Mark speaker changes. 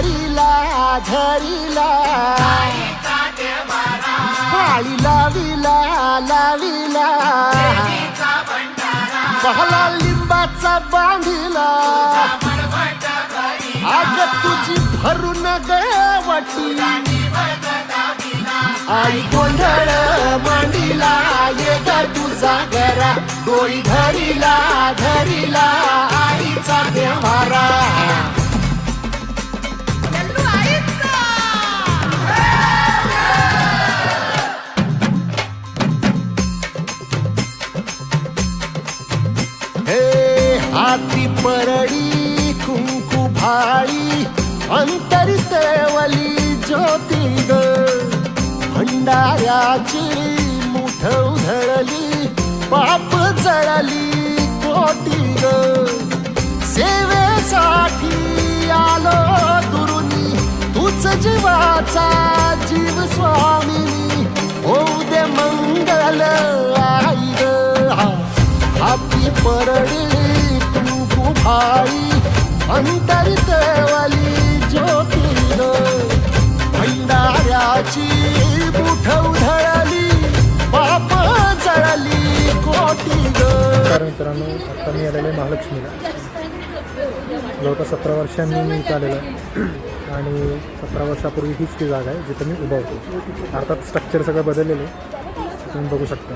Speaker 1: धरिला धरिला पाळी लाविला लाविला पहला लिंबाचा बांधिला आग तुझी भरून गवटी आई गोंधळ मांडीला ये ग तुझा घरा डोळी धरिला धरिला आईचा देवारा हाती परडी कुंकू भाळी अंतरी तेवली ज्योती ग भंडाऱ्याची मुठ उधळली पाप जळली कोटी ग सेवेसाठी आलो दुरुनी तूच जीवाचा जीव स्वामिनी होऊ दे मंगल आई ग हाती परडी भाई अंतरितवाली ज्योती ग भंडाऱ्याची मुठ उधळली पाप जळली कोटी ग.
Speaker 2: मित्रांनो आता मी आलेलो आहे महालक्ष्मीला. जवळपास 17 वर्षांनी मी इथं आलेलो आहे आणि 17 वर्षापूर्वी हीच ती जागा आहे जिथं मी उभा होतो. अर्थात स्ट्रक्चर सगळं बदललेलं आहे तुम्ही बघू शकता.